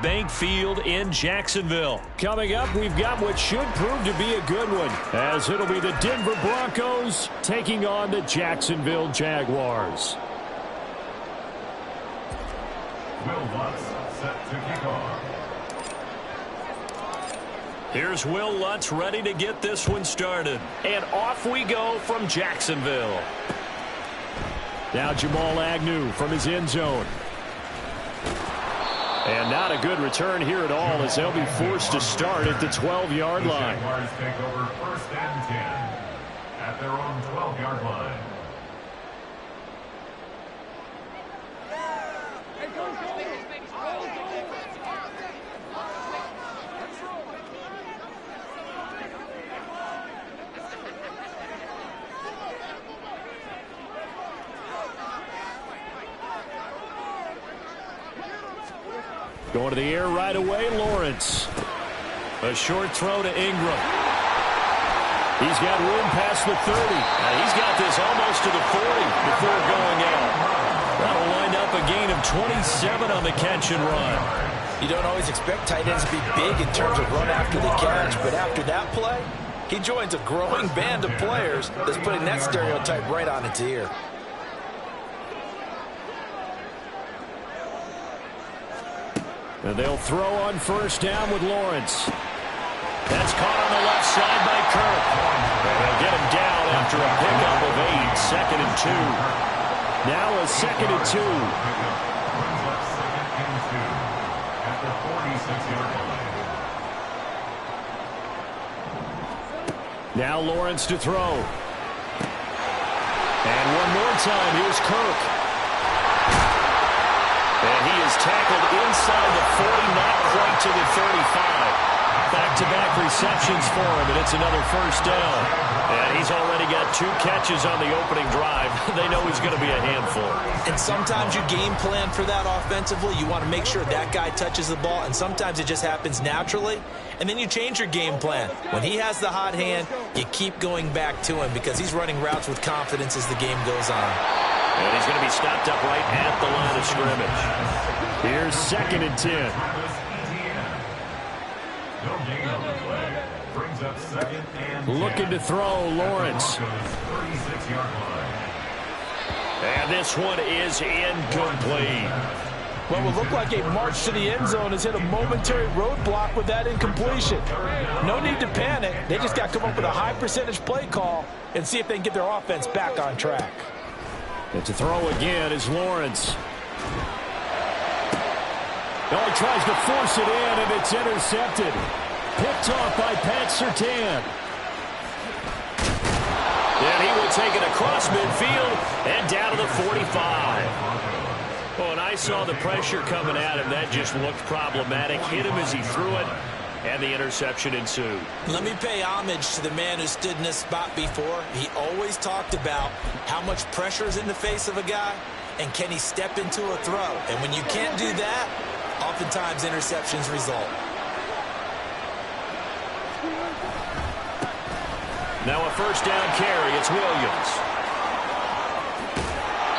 Bank Field in Jacksonville. Coming up, we've got what should prove to be a good one, as it'll be the Denver Broncos taking on the Jacksonville Jaguars. Will Lutz set to kick off. Here's Will Lutz ready to get this one started. And off we go from Jacksonville. Now Jamal Agnew from his end zone. And not a good return here at all, as they'll be forced to start at the 12-yard line. The Jaguars take over 1st and 10 at their own 12-yard line. Going to the air right away, Lawrence. A short throw to Ingram. He's got room past the 30. He's got this almost to the 40 before going out. That'll wind up a gain of 27 on the catch and run. You don't always expect tight ends to be big in terms of run after the catch, but after that play, he joins a growing band of players that's putting that stereotype right on its ear. And they'll throw on 1st down with Lawrence. That's caught on the left side by Kirk. They'll get him down after a pickup of 8. 2nd and 2. Now a 2nd and 2. Brings up 2nd and 2 at the 46-yard line. Now Lawrence to throw. And one more time, here's Kirk. And he is tackled inside the 40, not quite to the 35. Back-to-back receptions for him, and it's another 1st down. And he's already got 2 catches on the opening drive. They know he's going to be a handful. And sometimes you game plan for that offensively. You want to make sure that guy touches the ball, and sometimes it just happens naturally. And then you change your game plan. When he has the hot hand, you keep going back to him because he's running routes with confidence as the game goes on. And he's going to be stopped up right at the line of scrimmage. Here's 2nd and 10. No gain on the play. Brings up 2nd and 10. Looking to throw, Lawrence. 36-yard line. And this one is incomplete. What will look like a march to the end zone has hit a momentary roadblock with that incompletion. No need to panic. They just got to come up with a high percentage play call and see if they can get their offense back on track. And to throw again is Lawrence. Oh, he tries to force it in, and it's intercepted. Picked off by Pat Surtain. And he will take it across midfield and down to the 45. Oh, and I saw the pressure coming at him. That just looked problematic. Hit him as he threw it, and the interception ensued. Let me pay homage to the man who stood in this spot before. He always talked about how much pressure is in the face of a guy, and can he step into a throw. And when you can't do that, oftentimes interceptions result. Now a 1st down carry. It's Williams.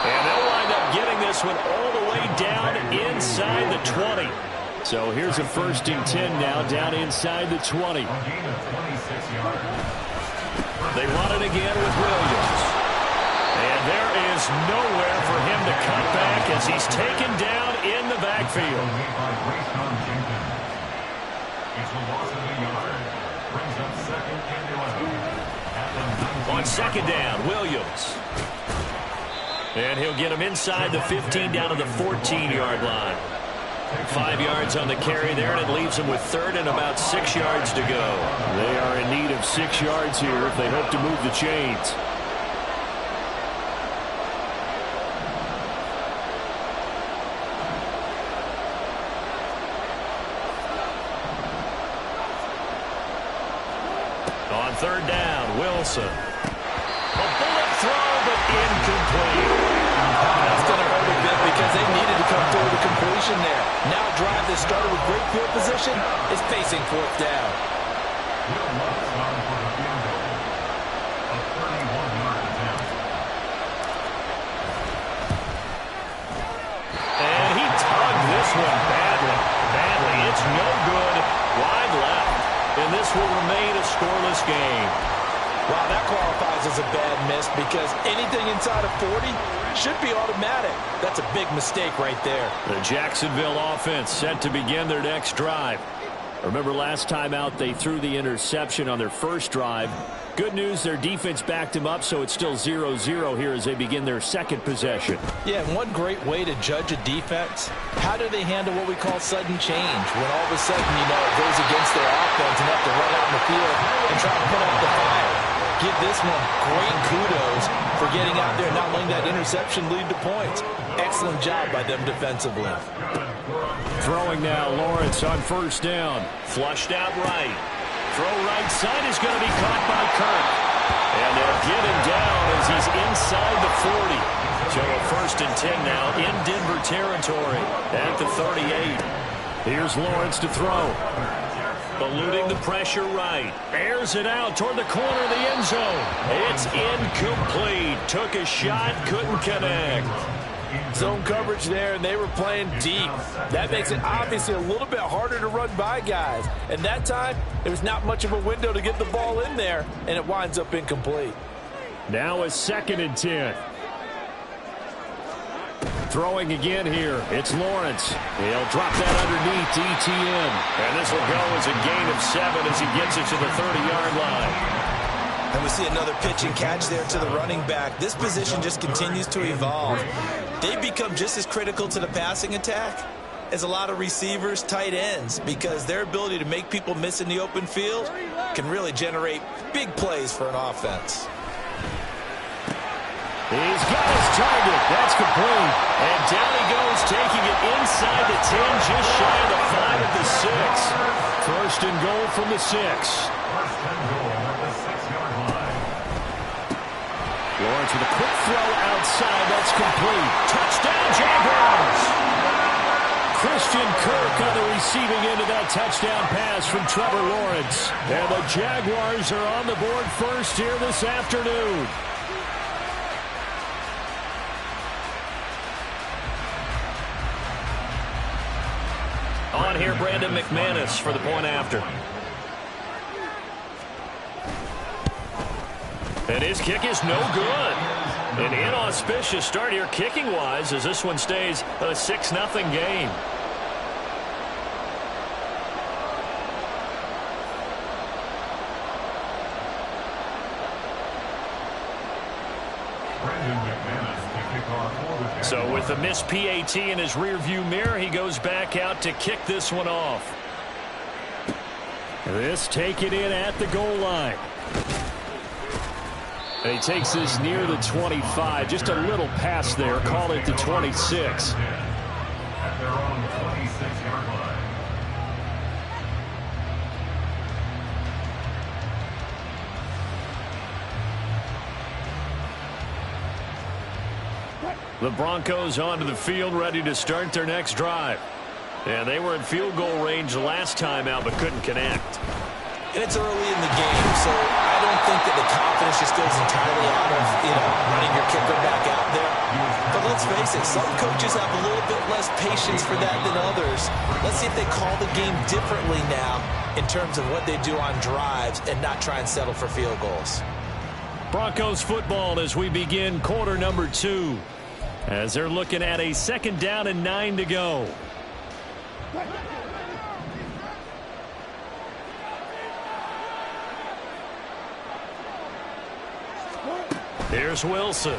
And they'll wind up getting this one all the way down inside the 20. So here's a 1st and 10 now, down inside the 20. They run it again with Williams. And there is nowhere for him to cut back as he's taken down in the backfield. It's a loss of a yard. Brings up 2nd and 11. On 2nd down, Williams. And he'll get him inside the 15 down to the 14-yard line. 5 yards on the carry there, and it leaves him with 3rd and about 6 yards to go. They are in need of 6 yards here if they hope to move the chains. On 3rd down, Wilson. A bullet throw, but incomplete. That's going to hurt a bit because they needed to come through the completion there. Now a drive that started with great field position is facing 4th down. Will Lutz on for the field goal. A 31-yard attempt. And he tugged this one badly this will remain a scoreless game. Wow, that qualifies as a bad miss because anything inside of 40 should be automatic. That's a big mistake right there. The Jacksonville offense set to begin their next drive. Remember last time out they threw the interception on their first drive. Good news, their defense backed them up, so it's still 0-0 here as they begin their second possession. Yeah, and one great way to judge a defense, how do they handle what we call sudden change? When all of a sudden, you know, it goes against their offense and have to run out in the field and try to put out the fire. Give this one great kudos for getting out there and not letting that interception lead to points. Excellent job by them defensively. Throwing now, Lawrence on first down. Flushed out right. Throw right side is going to be caught by Kirk. And they'll get him down as he's inside the 40. So a 1st and 10 now in Denver territory at the 38. Here's Lawrence to throw. Eluding the pressure right. Airs it out toward the corner of the end zone. It's incomplete. Took a shot, couldn't connect. Zone coverage there, and they were playing deep. That makes it obviously a little bit harder to run by guys. And that time, there was not much of a window to get the ball in there, and it winds up incomplete. Now a 2nd and 10. Throwing again here. It's Lawrence. He'll drop that underneath to ETN. And this will go as a gain of 7 as he gets it to the 30-yard line. And we see another pitch and catch there to the running back. This position just continues to evolve. They become just as critical to the passing attack as a lot of receivers, tight ends, because their ability to make people miss in the open field can really generate big plays for an offense. He's got his target. That's complete. And down he goes, taking it inside the 10, just shy of the 5 at the 6. 1st and goal from the 6. Lawrence with a quick throw outside. That's complete. Touchdown, Jaguars! Christian Kirk on the receiving end of that touchdown pass from Trevor Lawrence. And the Jaguars are on the board first here this afternoon. On here, Brandon McManus for the point after. And his kick is no good. An inauspicious start here kicking-wise as this one stays a 6-0 game. So with the missed PAT in his rearview mirror, he goes back out to kick this one off. This taken in at the goal line. And he takes this near the 25. Just a little pass there. Call it the 26. At their own 26-yard line. The Broncos onto the field, ready to start their next drive. And they were in field goal range last time out, but couldn't connect. And it's early in the game, so I don't think that the confidence just goes entirely out of, running your kicker back out there. But let's face it, some coaches have a little bit less patience for that than others. Let's see if they call the game differently now in terms of what they do on drives and not try and settle for field goals. Broncos football as we begin quarter number 2. As they're looking at a 2nd down and 9 to go. Here's Wilson.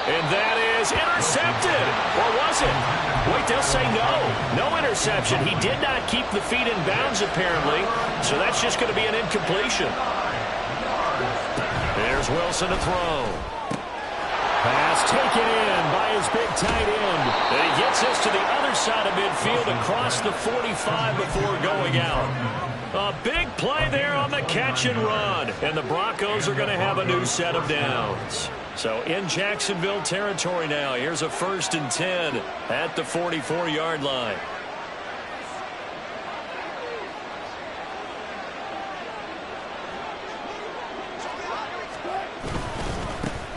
And that is intercepted. Or was it? Wait, they'll say no. No interception. He did not keep the feet in bounds, apparently. So that's just going to be an incompletion. There's Wilson to throw. Pass taken in by his big tight end. And he gets us to the other side of midfield across the 45 before going out. A big play there on the catch and run. And the Broncos are going to have a new set of downs. So in Jacksonville territory now, here's a 1st and 10 at the 44-yard line.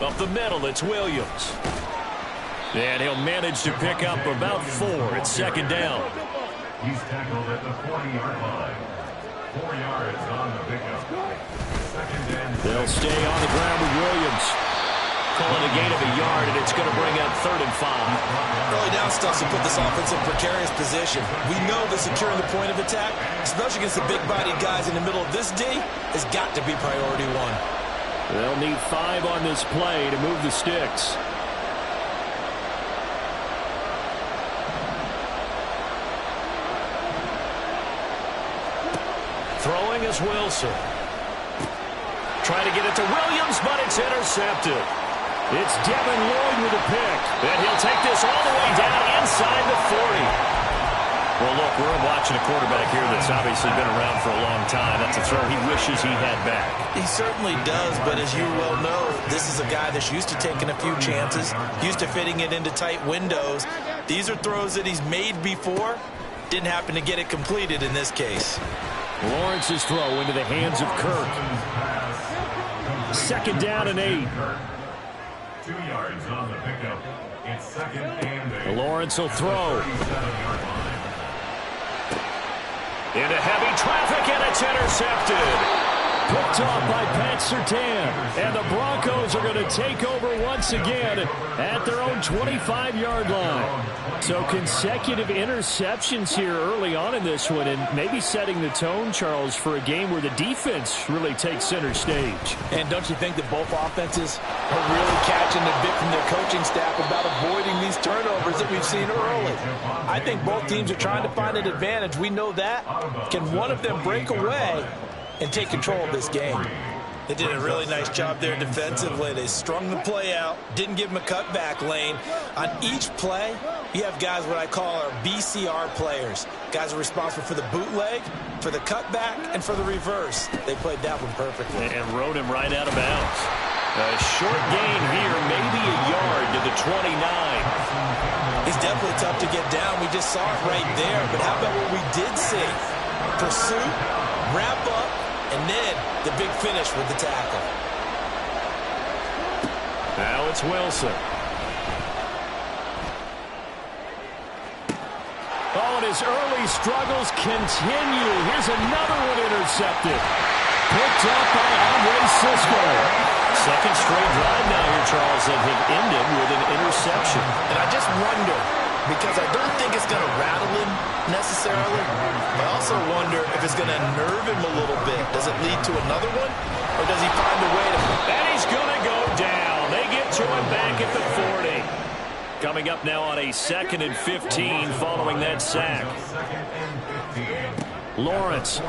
Up the middle, it's Williams. And he'll manage to pick up about 4. It's second down. He's tackled at the 40-yard line. 4 yards on the pickup. Second and 6. They'll stay on the ground with Williams. Calling a gain of a yard, and it's going to bring up 3rd and 5. Early down stuff to put this offense in precarious position. We know that securing the point of attack, especially against the big-bodied guys in the middle of this D, has got to be priority 1. They'll need 5 on this play to move the sticks. Throwing is Wilson. Trying to get it to Williams, but it's intercepted. It's Devin Lloyd with a pick. And he'll take this all the way down inside the 40. Well, look, we're watching a quarterback here that's obviously been around for a long time. That's a throw he wishes he had back. He certainly does, but as you well know, this is a guy that's used to taking a few chances, used to fitting it into tight windows. These are throws that he's made before. Didn't happen to get it completed in this case. Lawrence's throw into the hands of Kirk. Second down and 8. 2 yards on the pickup. It's second and 8. Lawrence will throw. Into heavy traffic, and it's intercepted. Picked off by Pat Surtain. And the Broncos are going to take over once again at their own 25-yard line. So consecutive interceptions here early on in this one, and maybe setting the tone, Charles, for a game where the defense really takes center stage. And don't you think that both offenses are really catching a bit from their coaching staff about avoiding these turnovers that we've seen early? I think both teams are trying to find an advantage. We know that. Can one of them break away and take control of this game? They did a really nice job there defensively. They strung the play out, didn't give him a cutback lane. On each play, you have guys what I call our BCR players. Guys are responsible for the bootleg, for the cutback, and for the reverse. They played that one perfectly. And rode him right out of bounds. A short gain here, maybe a yard to the 29. He's definitely tough to get down. We just saw it right there. But how about what we did see? Pursuit, wrap up, and then the big finish with the tackle. Now it's Wilson. Oh, and his early struggles continue. Here's another one intercepted. Picked up by Andre Cisco. Second straight drive now here, Charles, that have ended with an interception. And I just wonder, because I don't think it's going to rattle him necessarily, I also wonder if it's going to nerve him a little bit. Does it lead to another one, or does he find a way to... And he's going to go down. They get to him back at the 40. Coming up now on a 2nd and 15 following that sack. Lawrence.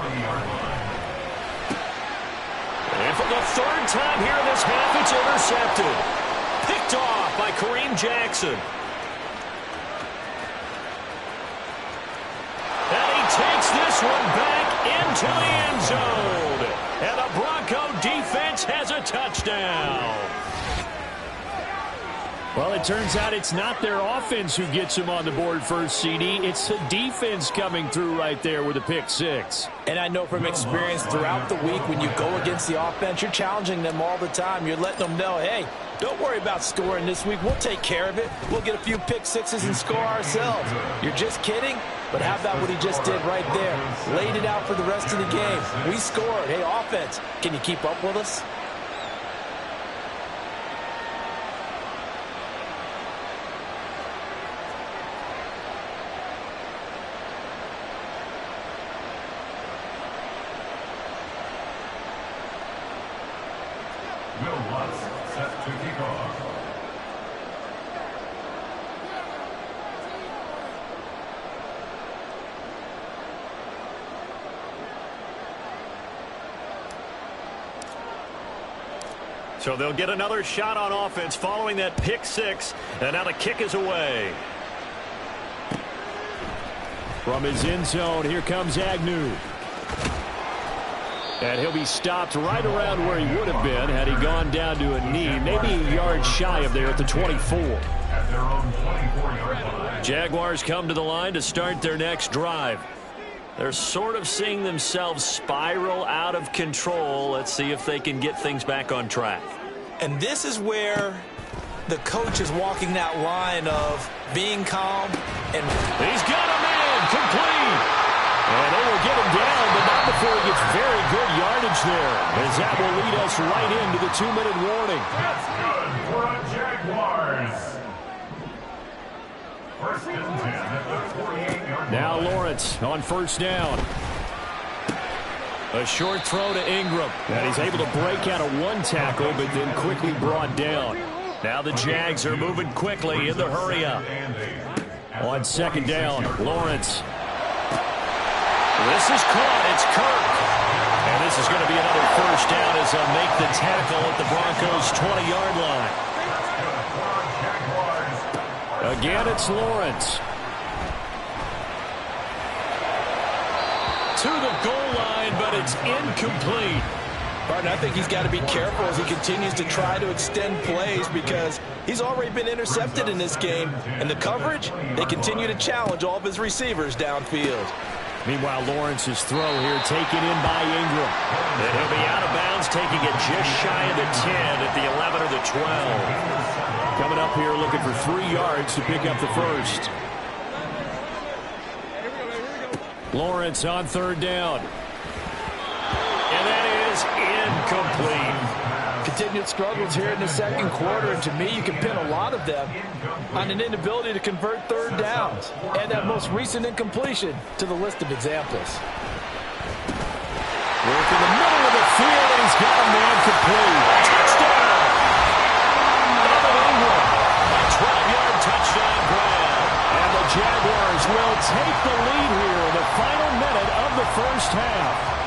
And for the 3rd time here in this half, it's intercepted. Picked off by Kareem Jackson. And he takes this one back into the end zone. And the Bronco defense has a touchdown. Well, it turns out it's not their offense who gets them on the board first, CD. It's the defense coming through right there with a pick 6. And I know from experience throughout the week, when you go against the offense, you're challenging them all the time. You're letting them know, hey, don't worry about scoring this week. We'll take care of it. We'll get a few pick 6s and score ourselves. You're just kidding? But how about what he just did right there? Laid it out for the rest of the game. We scored. Hey, offense, can you keep up with us? Set to kick off. So they'll get another shot on offense following that pick 6. And now the kick is away. From his end zone, here comes Agnew. And he'll be stopped right around where he would have been had he gone down to a knee, maybe a yard shy of there at the 24. At their own 24-yard line. Jaguars come to the line to start their next drive. They're sort of seeing themselves spiral out of control. Let's see if they can get things back on track. And this is where the coach is walking that line of being calm and he's got a man complete. And they will get him down, but not before he gets very good yardage there, as that will lead us right into the 2-minute warning. That's good for a Jaguars. First and 10 at the 48-yard line. Now Lawrence on first down. A short throw to Ingram. And he's able to break out of one tackle, but then quickly brought down. Now the Jags are moving quickly in the hurry-up. On second down, Lawrence. This is caught. It's Kirk. And this is going to be another first down as they'll make the tackle at the Broncos' 20-yard line. Again, it's Lawrence. To the goal line, but it's incomplete. Martin, I think he's got to be careful as he continues to try to extend plays because he's already been intercepted in this game. And the coverage, they continue to challenge all of his receivers downfield. Meanwhile, Lawrence's throw here taken in by Ingram. And he'll be out of bounds, taking it just shy of the 10 at the 11 or the 12. Coming up here looking for 3 yards to pick up the first. Lawrence on third down. And that is incomplete. Continued struggles here in the second quarter, and to me, you can pin a lot of them on an inability to convert third downs. Add that most recent incompletion to the list of examples. Work in the middle of the field, and he's got a man complete. Touchdown! Evan Ingram, a 12-yard touchdown grab. And the Jaguars will take the lead here in the final minute of the first half.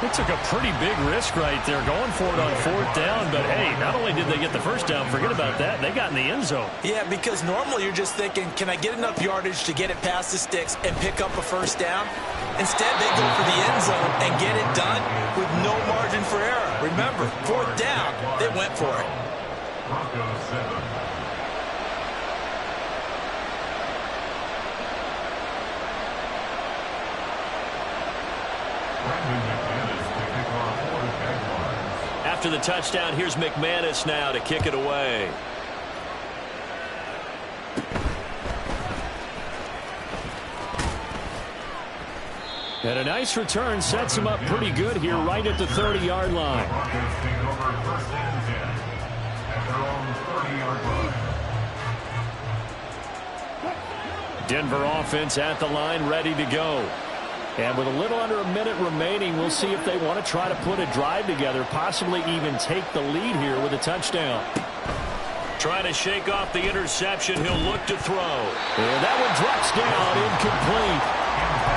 They took a pretty big risk right there going for it on fourth down, but hey, not only did they get the first down, forget about that, they got in the end zone. Yeah, because normally you're just thinking, can I get enough yardage to get it past the sticks and pick up a first down? Instead, they go for the end zone and get it done with no margin for error. Remember, fourth down, they went for it. Broncos 7. After the touchdown, here's McManus now to kick it away. And a nice return sets him up pretty good here right at the 30-yard line. Broncos take over first and 10 at their own 30-yard line. Denver offense at the line, ready to go. And with a little under a minute remaining, we'll see if they want to try to put a drive together, possibly even take the lead here with a touchdown. Trying to shake off the interception. He'll look to throw. And that one drops down, incomplete.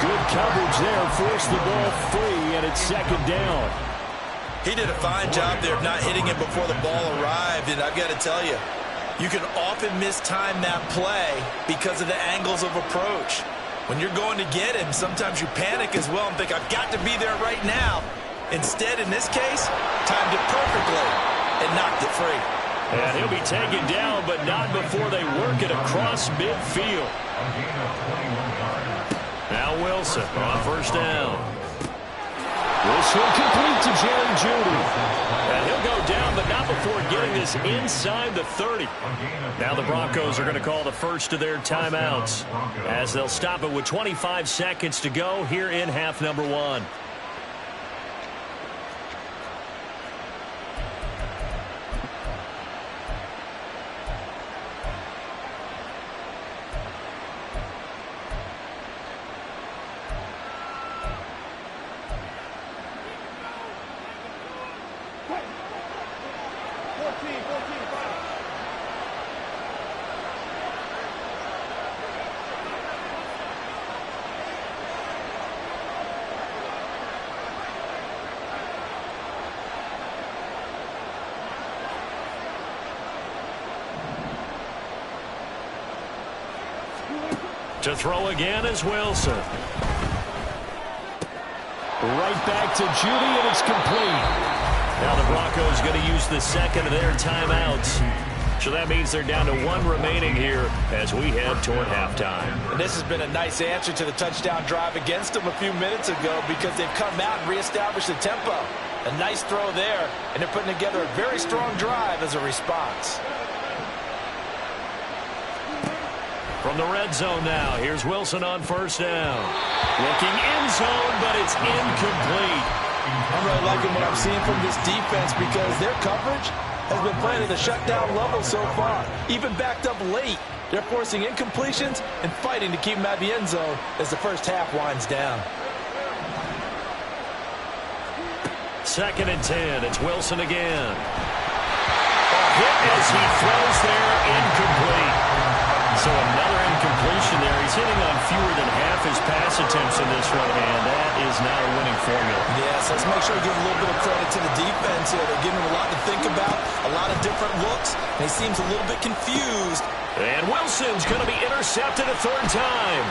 Good coverage there, forced the ball free, and it's second down. He did a fine job there of not hitting it before the ball arrived, and I've got to tell you, you can often mistime that play because of the angles of approach. When you're going to get him, sometimes you panic as well and think, I've got to be there right now. Instead, in this case, timed it perfectly and knocked it free. And he'll be taken down, but not before they work it across midfield. Now Wilson on first down. Wilson complete to Jerry Jeudy. And he'll go down, but not before getting this inside the 30. Now the Broncos are going to call the first of their timeouts as they'll stop it with 25 seconds to go here in half number 1. To throw again is Wilson. Right back to Jeudy, and it's complete. Now the Broncos going to use the second of their timeouts. So that means they're down to 1 remaining here as we head toward halftime. And this has been a nice answer to the touchdown drive against them a few minutes ago because they've come out and reestablished the tempo. A nice throw there, and they're putting together a very strong drive as a response. From the red zone now, here's Wilson on first down. Looking end zone, but it's incomplete. I'm really liking what I'm seeing from this defense because their coverage has been playing at a shutdown level so far. Even backed up late, they're forcing incompletions and fighting to keep them out of the end zone as the first half winds down. 2nd and 10. It's Wilson again. A hit as he throws there, incomplete. So another incompletion there. He's hitting on fewer than half his pass attempts in this one, and that is not a winning formula. Yes, let's make sure we give a little bit of credit to the defense here. They're giving him a lot to think about, a lot of different looks, and he seems a little bit confused. And Wilson's going to be intercepted a 3rd time.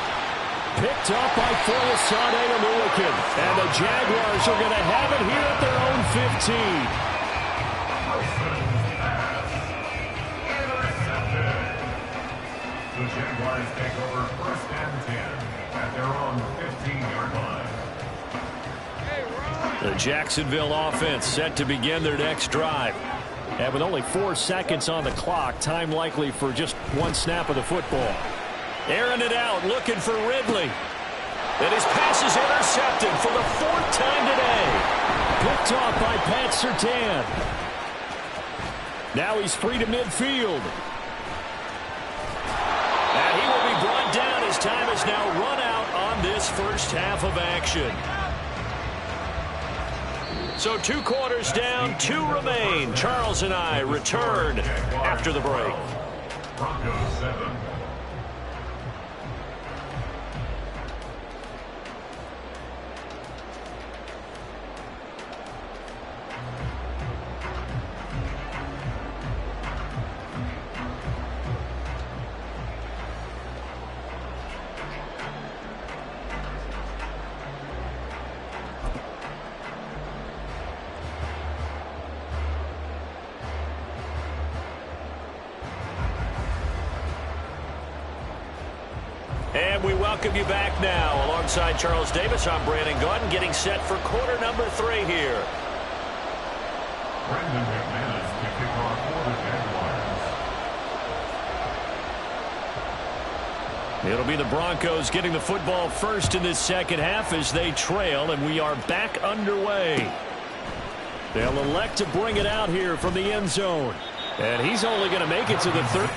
Picked up by Foyesade Amulican. And the Jaguars are going to have it here at their own 15. The Jaguars take over 1st and 10 at their own 15-yard line. The Jacksonville offense set to begin their next drive. And with only 4 seconds on the clock, time likely for just 1 snap of the football. Airing it out, looking for Ridley. And his pass is intercepted for the 4th time today. Picked off by Pat Surtain. Now he's free to midfield. And he will be brought down. His time is now run out on this first half of action. So 2 quarters down, 2 remain. Charles and I return after the break. Broncos 7. And we welcome you back now. Alongside Charles Davis, I'm Brandon Gunn, getting set for quarter number 3 here. Brendan McManus to kick off for the Jaguars. It'll be the Broncos getting the football first in this second half as they trail, and we are back underway. They'll elect to bring it out here from the end zone. And he's only going to make it to the 3rd.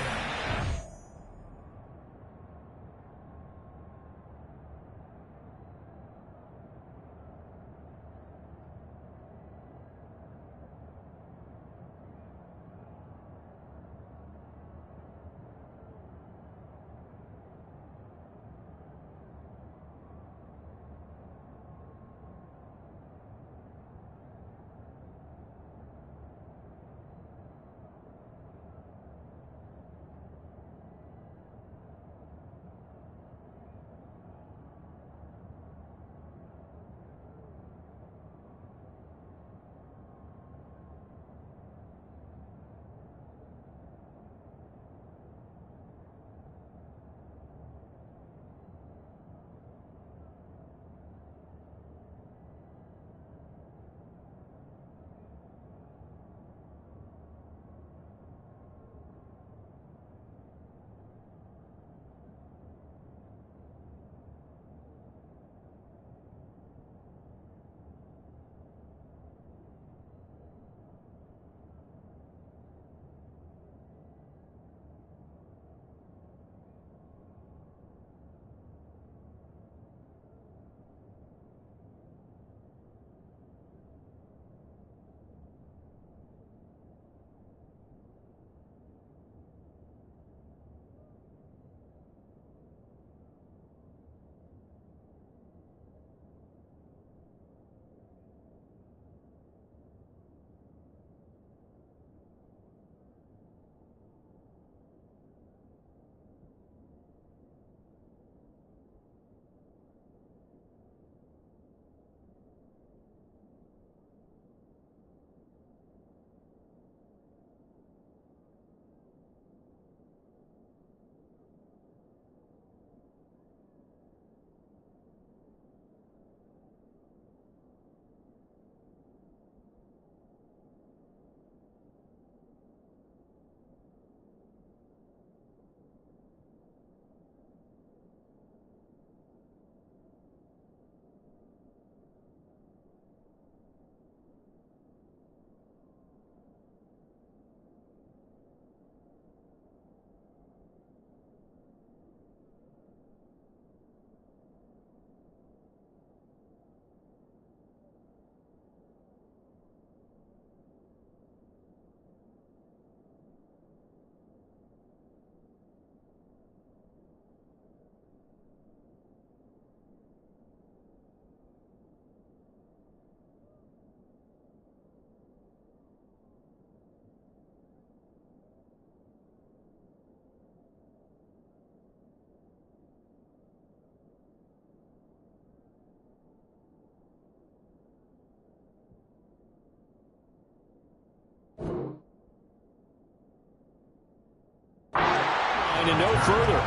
line and no further. The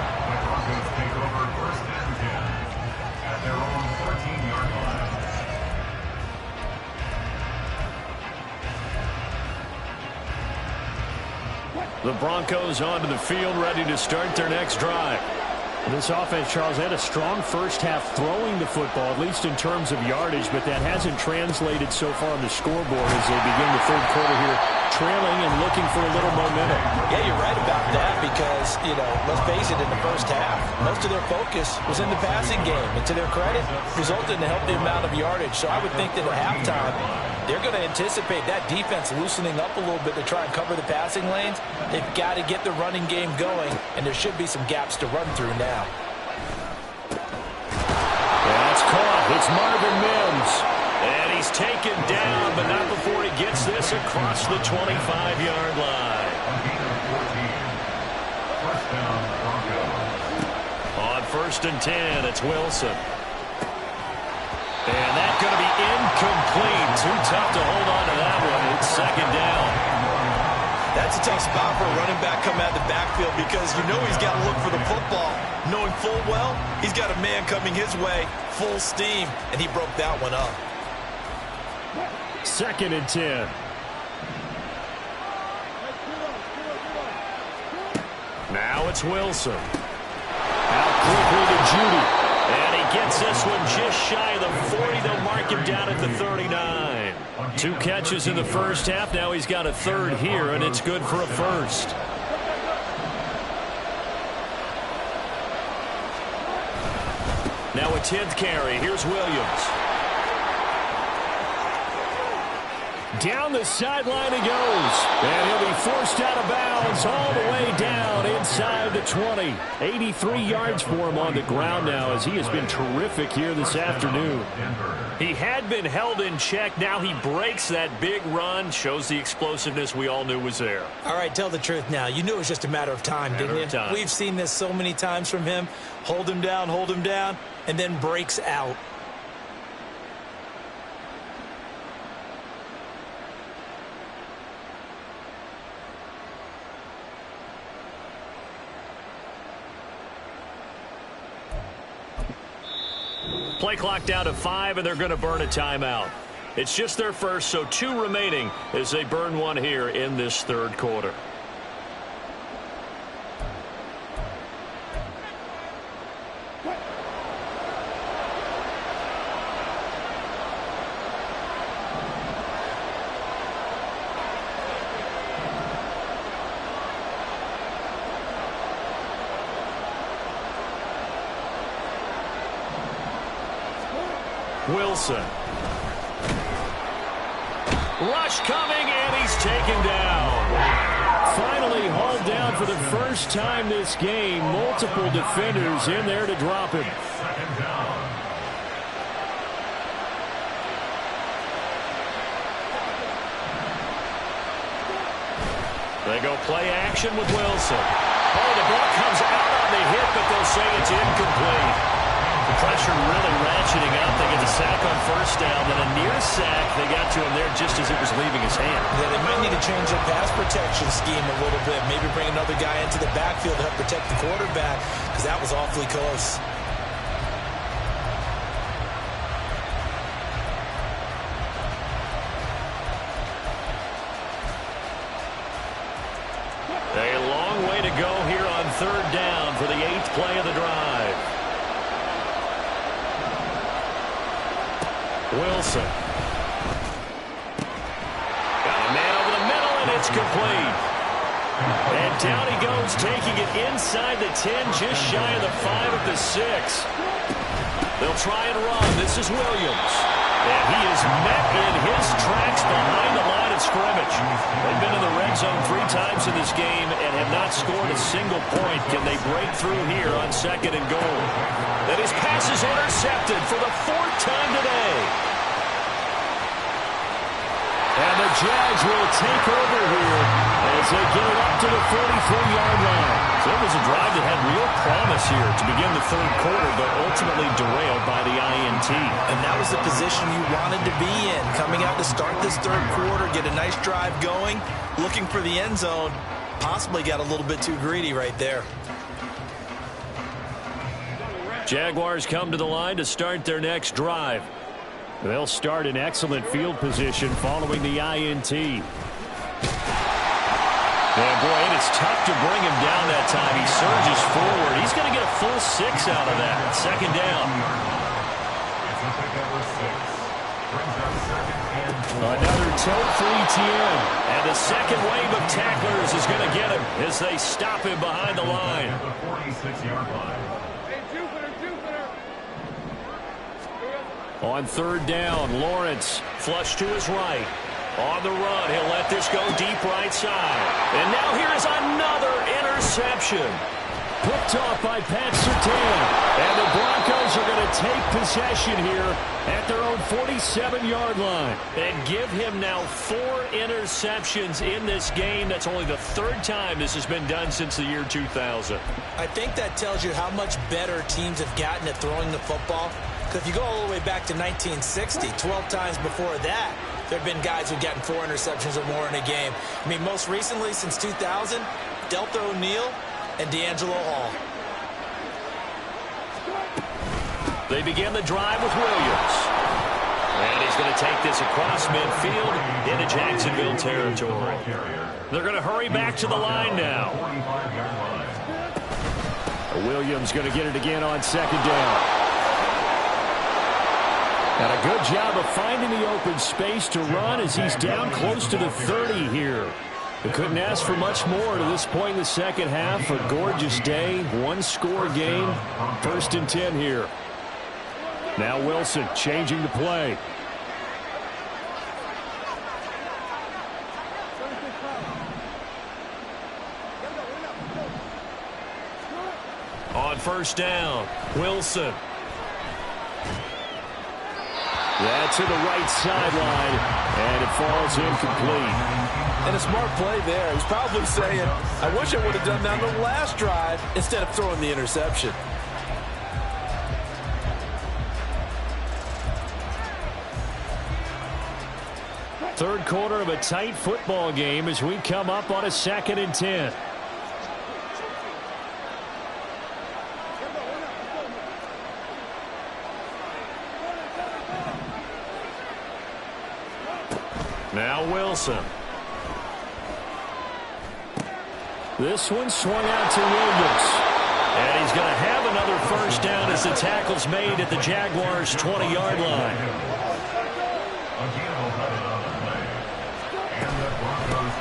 Broncos take over first and 10 at their own 14-yard line. The Broncos onto the field, ready to start their next drive. This offense, Charles, had a strong first half throwing the football, at least in terms of yardage, but that hasn't translated so far on the scoreboard as they begin the third quarter here, trailing and looking for a little momentum. Yeah, you're right about that because, let's face it, in the first half, most of their focus was in the passing game. And to their credit, resulted in a healthy amount of yardage. So I would think that at halftime, they're going to anticipate that defense loosening up a little bit to try and cover the passing lanes. They've got to get the running game going, and there should be some gaps to run through now. That's caught. It's Marvin Mims. And he's taken down, but not before he gets this across the 25-yard line. First down, Broncos. On first and 10, it's Wilson. And that's going to be incomplete. Too tough to hold on to that one. It's second down. That's a tough spot for a running back coming out of the backfield because you know he's got to look for the football, knowing full well he's got a man coming his way, full steam, and he broke that one up. Second and 10. Now it's Wilson. Out quickly to Judy. And he gets this one just shy of the 40. They'll mark him down at the 39. 2 catches in the first half. Now he's got a third here, and it's good for a first. Now a 10th carry. Here's Williams. Down the sideline he goes. And he'll be forced out of bounds all the way down inside the 20. 83 yards for him on the ground now as he has been terrific here this afternoon. He had been held in check. Now he breaks that big run. Shows the explosiveness we all knew was there. All right, tell the truth now. You knew it was just a matter of time, didn't you? We've seen this so many times from him. Hold him down, and then breaks out. Play clock down to 5, and they're going to burn a timeout. It's just their first, so 2 remaining as they burn one here in this third quarter. Wilson. Rush coming, and he's taken down. Finally hauled down for the first time this game. Multiple defenders in there to drop him. Second down. They go play action with Wilson. Oh, the ball comes out on the hit, but they'll say it's incomplete. The pressure really ratcheting up. They get the sack on first down, then a near sack. They got to him there just as it was leaving his hand. Yeah, they might need to change their pass protection scheme a little bit. Maybe bring another guy into the backfield to help protect the quarterback because that was awfully close. A long way to go here on third down for the 8th play of the drive. Wilson. Got a man over the middle, and it's complete. And down he goes, taking it inside the 10, just shy of the 5 at the 6. They'll try and run. This is Williams. And he is met in his tracks behind the line of scrimmage. They've been in the red zone 3 times in this game and have not scored a single point. Can they break through here on 2nd and goal? And his pass is intercepted for the 4th time today. And the Jags will take over here as they get it up to the 43-yard line. So it was a drive that had real promise here to begin the third quarter, but ultimately derailed by the INT. And that was the position you wanted to be in. Coming out to start this third quarter, get a nice drive going, looking for the end zone. Possibly got a little bit too greedy right there. Jaguars come to the line to start their next drive. They'll start in excellent field position following the INT. And boy, and it's tough to bring him down that time. He surges forward. He's going to get a full 6 out of that. Second down. Another tote for ETN. And the second wave of tacklers is going to get him as they stop him behind the line. At the 46-yard line. On third down, Lawrence flush to his right. On the run, he'll let this go deep right side. And now here's another interception. Picked off by Pat Surtain. And the Broncos are going to take possession here at their own 47-yard line. And give him now 4 interceptions in this game. That's only the 3rd time this has been done since the year 2000. I think that tells you how much better teams have gotten at throwing the football. Because if you go all the way back to 1960, 12 times before that, there have been guys who've gotten 4 interceptions or more in a game. I mean, most recently, since 2000, Delta O'Neal and D'Angelo Hall. They begin the drive with Williams. And he's going to take this across midfield into Jacksonville territory. They're going to hurry back to the line now. Williams going to get it again on second down. And a good job of finding the open space to run as he's down close to the 30 here. They couldn't ask for much more to this point in the second half. A gorgeous day, 1-score game. 1st and 10 here. Now Wilson changing the play. On first down, Wilson. That's to the right sideline, and it falls incomplete. And a smart play there. He's probably saying, I wish I would have done that on the last drive instead of throwing the interception. Third quarter of a tight football game as we come up on a 2nd and 10. Now Wilson. This one swung out to Williams. And he's going to have another first down as the tackle's made at the Jaguars' 20-yard line.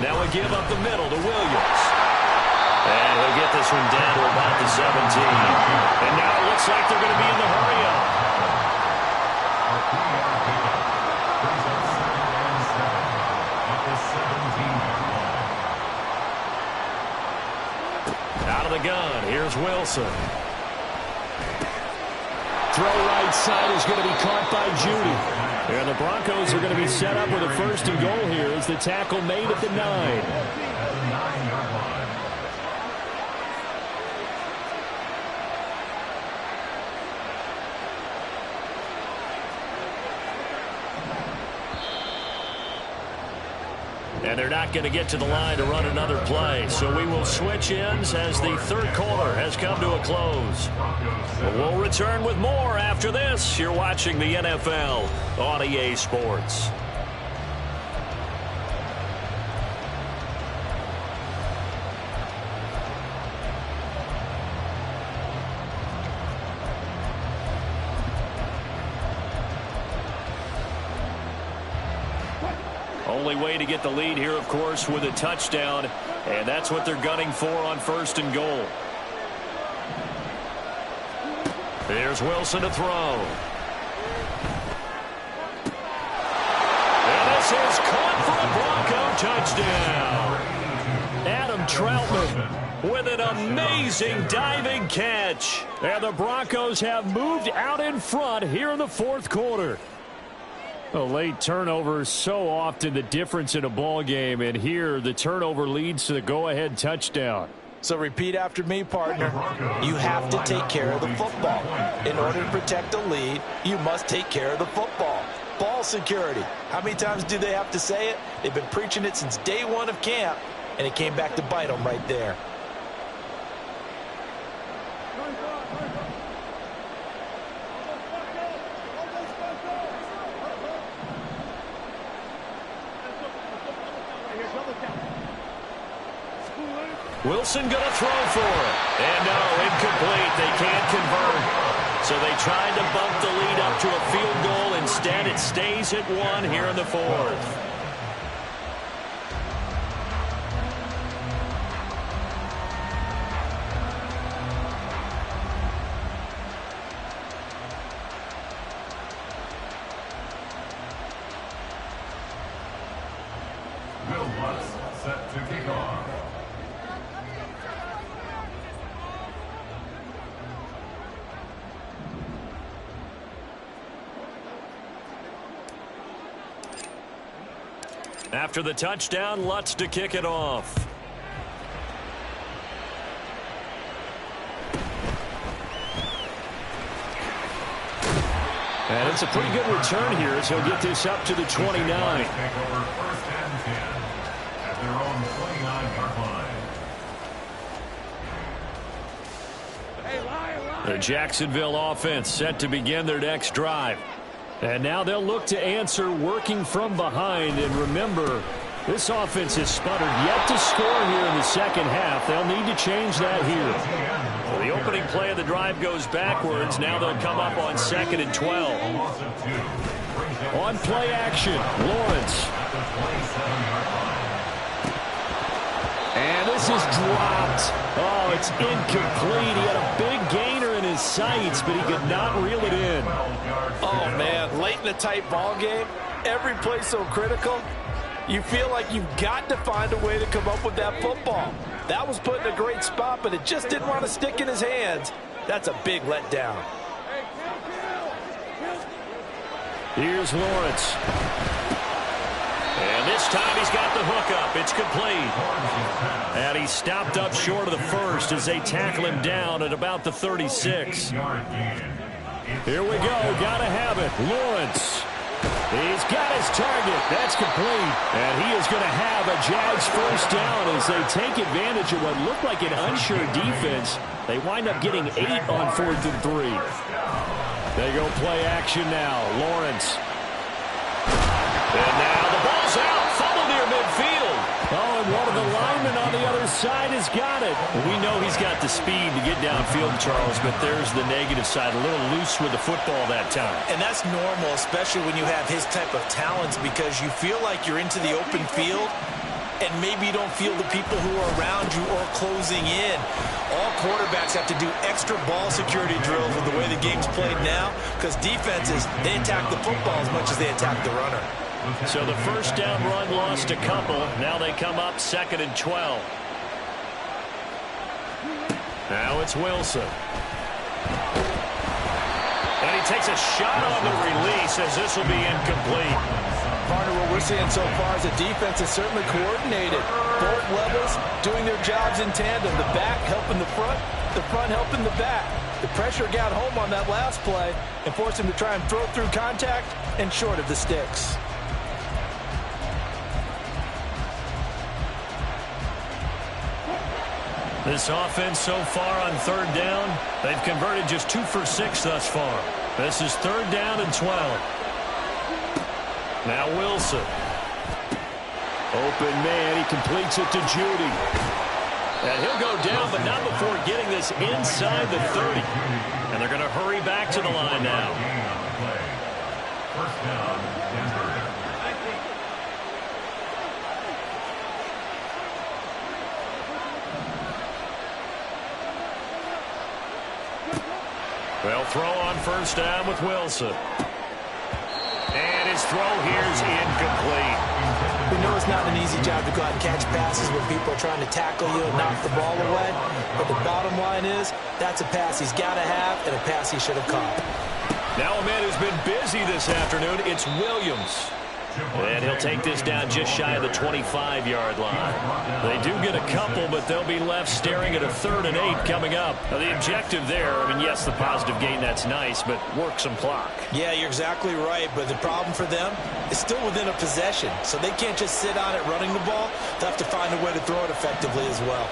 Now a give up the middle to Williams. And he'll get this one down to about the 17. And now it looks like they're going to be in the hurry-up. Out of the gun, here's Wilson. Throw right side is going to be caught by Judy. And the Broncos are going to be set up with a 1st and goal here as the tackle made at the 9. And they're not going to get to the line to run another play. So we will switch ends as the third quarter has come to a close. But we'll return with more after this. You're watching the NFL on EA Sports. Only way to get the lead here, of course, with a touchdown, and that's what they're gunning for on 1st and goal. Here's Wilson to throw. And this is caught for a Bronco touchdown. Adam Troutman with an amazing diving catch. And the Broncos have moved out in front here in the 4th quarter. A late turnover, so often the difference in a ball game, and here the turnover leads to the go-ahead touchdown. So repeat after me, partner. You have to take care of the football. In order to protect a lead, you must take care of the football. Ball security. How many times do they have to say it? They've been preaching it since day 1 of camp, and it came back to bite them right there. Wilson going to throw for it. And no, incomplete. They can't convert. So they tried to bump the lead up to a field goal. Instead, it stays at 1 here in the fourth. Set to kick off. After the touchdown, Lutz to kick it off. And it's a pretty good return here as he'll get this up to the 29. Their own 29-yard line. The Jacksonville offense set to begin their next drive. And now they'll look to answer working from behind. And remember, this offense has sputtered yet to score here in the second half. They'll need to change that here. So the opening play of the drive goes backwards. Now they'll come up on 2nd and 12. On play action, Lawrence. And this is dropped. Oh, it's incomplete. He had a big gainer in his sights, but he could not reel it in. Oh, man, late in a tight ball game, every play so critical. You feel like you've got to find a way to come up with that football. That was put in a great spot, but it just didn't want to stick in his hands. That's a big letdown. Here's Lawrence. And this time he's got the hook up. It's complete. And he stopped up short of the first as they tackle him down at about the 36. Here we go. Got to have it. Lawrence. He's got his target. That's complete. And he is going to have a Jags first down as they take advantage of what looked like an unsure defense. They wind up getting 8 on 4th and 3. They go play action now. Lawrence. And now the ball's out. Fumble near midfield. Oh, and one of the linemen on the other side has got it. We know he's got the speed to get downfield, Charles, but there's the negative side. A little loose with the football that time. And that's normal, especially when you have his type of talents, because you feel like you're into the open field and maybe you don't feel the people who are around you or closing in. All quarterbacks have to do extra ball security drills with the way the game's played now, because defenses, they attack the football as much as they attack the runner. So the first down run lost a couple. Now they come up 2nd and 12. Now it's Wilson. And he takes a shot on the release as this will be incomplete. Partner, what we're seeing so far is the defense is certainly coordinated. Both levels doing their jobs in tandem. The back helping the front helping the back. The pressure got home on that last play and forced him to try and throw through contact and short of the sticks. This offense so far on 3rd down, they've converted just 2 for 6 thus far. This is 3rd down and 12. Now Wilson. Open man, he completes it to Judy. And he'll go down, but not before getting this inside the 30. And they're going to hurry back to the line now. First down, Denver. They'll throw on first down with Wilson. And his throw here is incomplete. We know it's not an easy job to go out and catch passes when people are trying to tackle you and knock the ball away. But the bottom line is, that's a pass he's got to have and a pass he should have caught. Now a man who's been busy this afternoon, it's Williams. And he'll take this down just shy of the 25-yard line. They do get a couple, but they'll be left staring at a 3rd and 8 coming up. Now, the objective there, I mean, yes, the positive gain, that's nice, but work some clock. Yeah, you're exactly right, but the problem for them is still within a possession. So they can't just sit on it running the ball. They'll have to find a way to throw it effectively as well.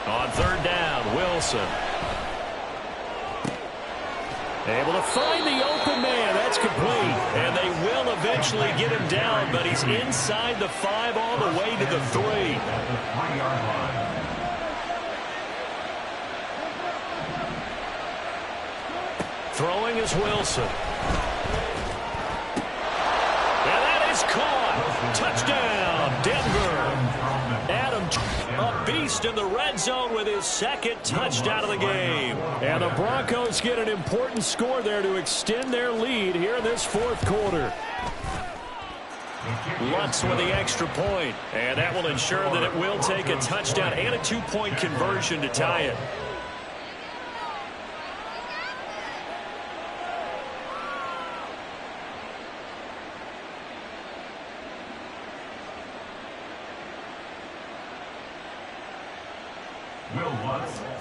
On 3rd down, Wilson. Wilson. Able to find the open man. That's complete. And they will eventually get him down, but he's inside the 5 all the way to the 3. Throwing is Wilson. And that is caught. Touchdown, Denver. Adam, a beast in the red zone with his second touchdown of the game. And the Broncos get an important score there to extend their lead here in this fourth quarter. Lutz with the extra point, and that will ensure that it will take a touchdown and a 2-point conversion to tie it.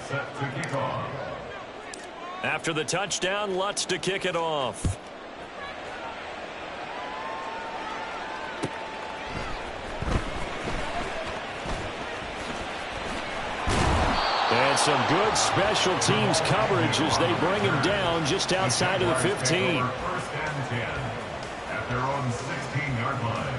Set to kick off. After the touchdown, Lutz to kick it off. And some good special teams coverage as they bring him down just outside of the 15. First and 10 at their own 16-yard line.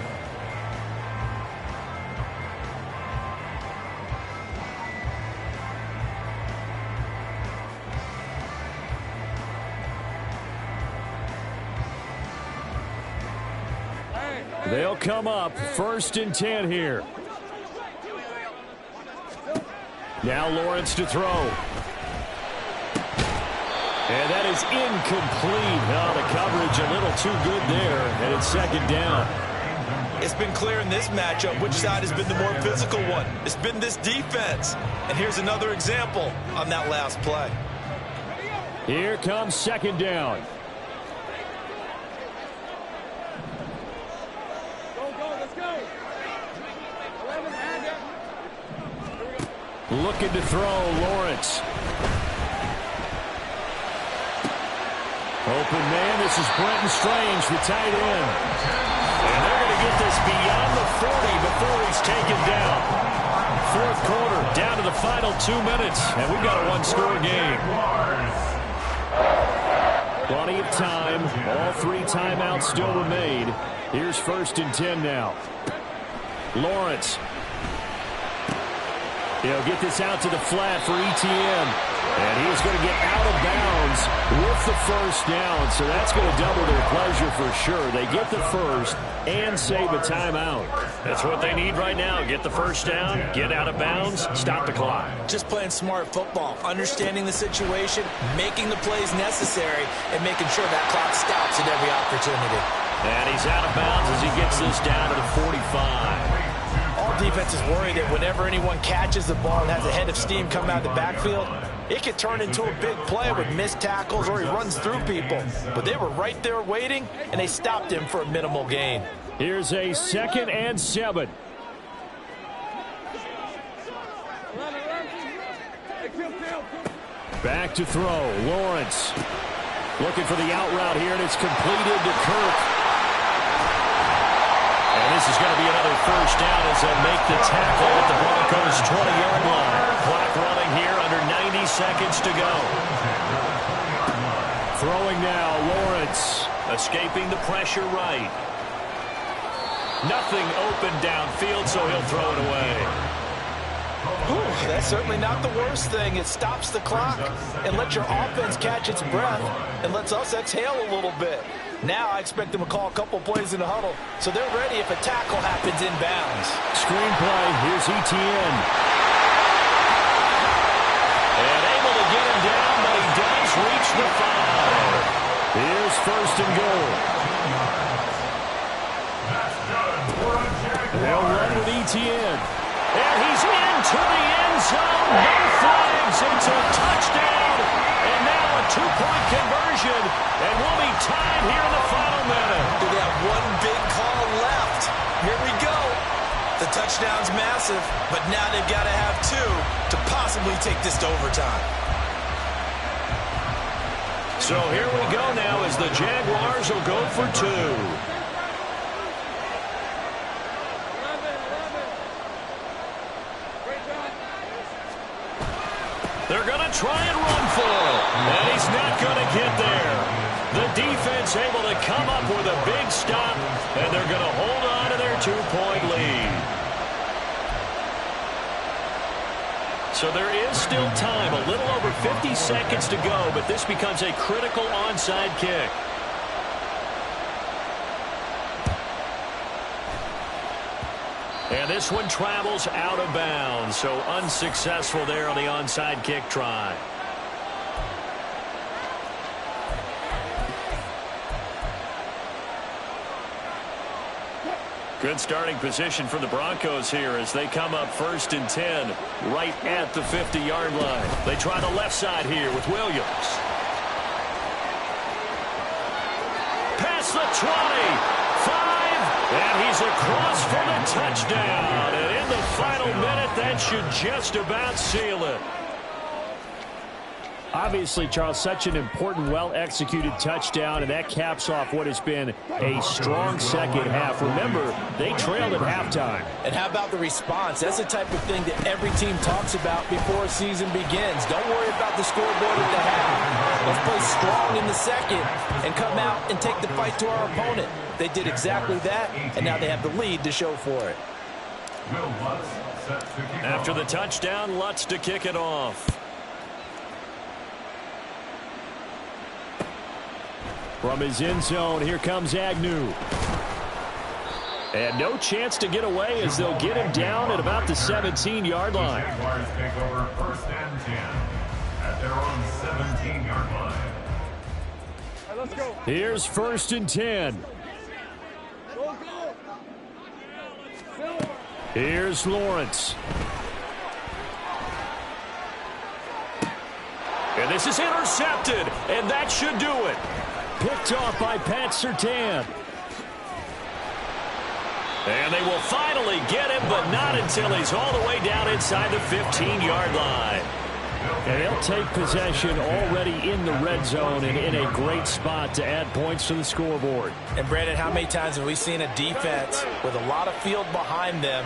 They'll come up first and 10 here. Now Lawrence to throw. And that is incomplete. Oh, the coverage a little too good there, and it's second down. It's been clear in this matchup which side has been the more physical one. It's been this defense. And here's another example on that last play. Here comes second down. Looking to throw, Lawrence. Open man, this is Brenton Strange, the tight end. And they're going to get this beyond the 40 before he's taken down. Fourth quarter, down to the final 2 minutes, and we've got a one-score game. Plenty of time. All 3 timeouts still remain. Here's first and 10 now. Lawrence. He'll get this out to the flat for ETN. And he's going to get out of bounds with the first down. So that's going to double their pleasure for sure. They get the first and save a timeout. That's what they need right now. Get the first down, get out of bounds, stop the clock. Just playing smart football, understanding the situation, making the plays necessary, and making sure that clock stops at every opportunity. And he's out of bounds as he gets this down to the 45. All defenses worry that whenever anyone catches the ball and has a head of steam coming out of the backfield, it could turn into a big play with missed tackles or he runs through people. But they were right there waiting, and they stopped him for a minimal gain. Here's a 2nd and 7. Back to throw. Lawrence looking for the out route here, and it's completed to Kirk. And this is going to be another first down as they'll make the tackle at the Broncos' 20-yard line. Clock running here, under 90 seconds to go. Throwing now, Lawrence. Escaping the pressure right. Nothing open downfield, so he'll throw it away. Whew, that's certainly not the worst thing. It stops the clock and lets your offense catch its breath and lets us exhale a little bit. Now I expect them to call a couple plays in the huddle, so they're ready if a tackle happens inbounds. Screenplay, here's ETN. And able to get him down, but he does reach the 5. Here's first and goal. They'll run with ETN. And he's into the end zone. No flags. It's a touchdown. And now a 2-point conversion. And we'll be tied here in the final minute. They have one big call left. Here we go. The touchdown's massive, but now they've got to have 2 to possibly take this to overtime. So here we go now as the Jaguars will go for 2. They're going to try and run for it. And he's not going to get there. The defense able to come up with a big stop, and they're going to hold on to their 2-point lead. So there is still time, a little over 50 seconds to go, but this becomes a critical onside kick. And this one travels out of bounds, so unsuccessful there on the onside kick try. Good starting position for the Broncos here as they come up 1st and 10 right at the 50-yard line. They try the left side here with Williams. Past the 20, 5, and he's across for the touchdown. And in the final minute, that should just about seal it. Obviously, Charles, such an important, well-executed touchdown, and that caps off what has been a strong second half. Remember, they trailed at halftime. And how about the response? That's the type of thing that every team talks about before a season begins. Don't worry about the scoreboard at the half. Let's play strong in the second and come out and take the fight to our opponent. They did exactly that, and now they have the lead to show for it. After the touchdown, Lutz to kick it off. From his end zone, here comes Agnew. And no chance to get away as they'll get him down at about the 17-yard line. Jaguars take over 1st and 10 at their own 17-yard line. Right, let's go. Here's 1st and 10. Here's Lawrence. And this is intercepted, and that should do it. Picked off by Pat Surtain. And they will finally get him, but not until he's all the way down inside the 15-yard line. And they'll take possession already in the red zone and in a great spot to add points to the scoreboard. And, Brandon, how many times have we seen a defense with a lot of field behind them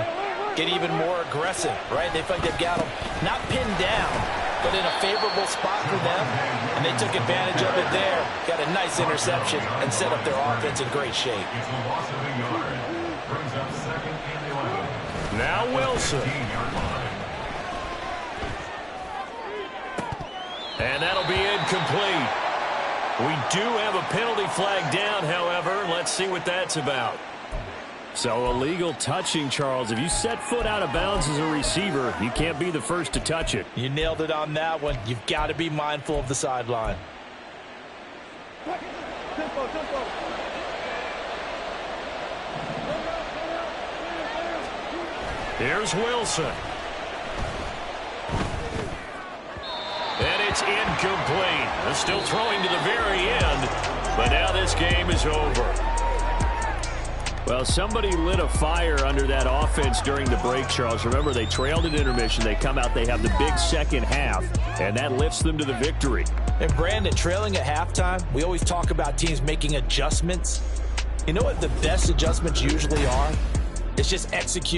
get even more aggressive, right? They feel like they've got them not pinned down, but in a favorable spot for them, and they took advantage of it there. Got a nice interception and set up their offense in great shape. It's a loss of a yard. Brings up 2nd and 11. Now Wilson. 15-yard line. And that'll be incomplete. We do have a penalty flag down, however. Let's see what that's about. So illegal touching, Charles. If you set foot out of bounds as a receiver, you can't be the first to touch it. You nailed it on that one. You've got to be mindful of the sideline. Tempo. Here's Wilson. And it's incomplete. They're still throwing to the very end, but now this game is over. Well, somebody lit a fire under that offense during the break, Charles. Remember, they trailed at intermission. They come out, they have the big second half, and that lifts them to the victory. And, Brandon, trailing at halftime, we always talk about teams making adjustments. You know what the best adjustments usually are? It's just executing.